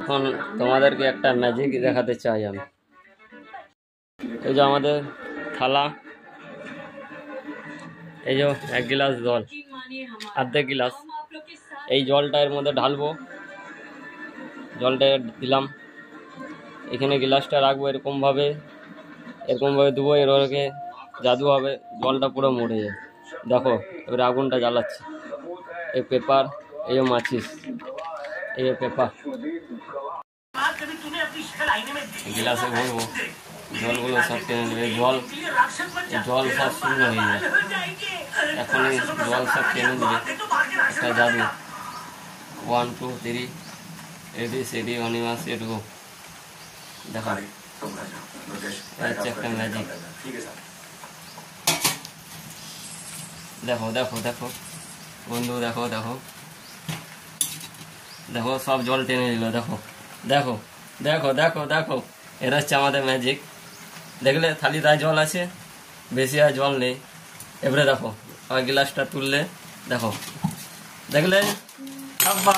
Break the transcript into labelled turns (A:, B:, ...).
A: এখন তোমাদেরকে একটা ম্যাজিক দেখাতে চাই আমি। এই যে আমাদের থালা, এই যে 1 গ্লাস জল, অর্ধেক গ্লাস, এই জলটা এর মধ্যে ঢালবো। জলটা দিলাম, এখানে গ্লাসটা রাখবো এরকমভাবে দেবো। এরকে জাদু হবে, জলটা পুরো মরে যায়। দেখো এবারে আগুনটা জ্বালাচ্ছি। এই পেপার, এই মাচিস, এই পেপার গ্লাসে ভরবো, জলগুলো সব টেনে নেবে। জল সব শুকনো হয়ে যাবে। এখনই জল সব টেনে নেবে। একটা জাদু। 1 2 3 রেডি সেডি অনিমাস এটুকু দেখা হচ্ছে একটা ম্যাজিক। দেখো দেখো দেখো বন্ধু, দেখো দেখো দেখো সব জল টেনে নিল। দেখো দেখো দেখো দেখো দেখো, এটা হচ্ছে আমাদের ম্যাজিক। দেখলে থালিটায় জল আছে, বেশি আর জল নেই। এবারে দেখো আর গ্লাসটা তুললে দেখো, দেখলে আব্বা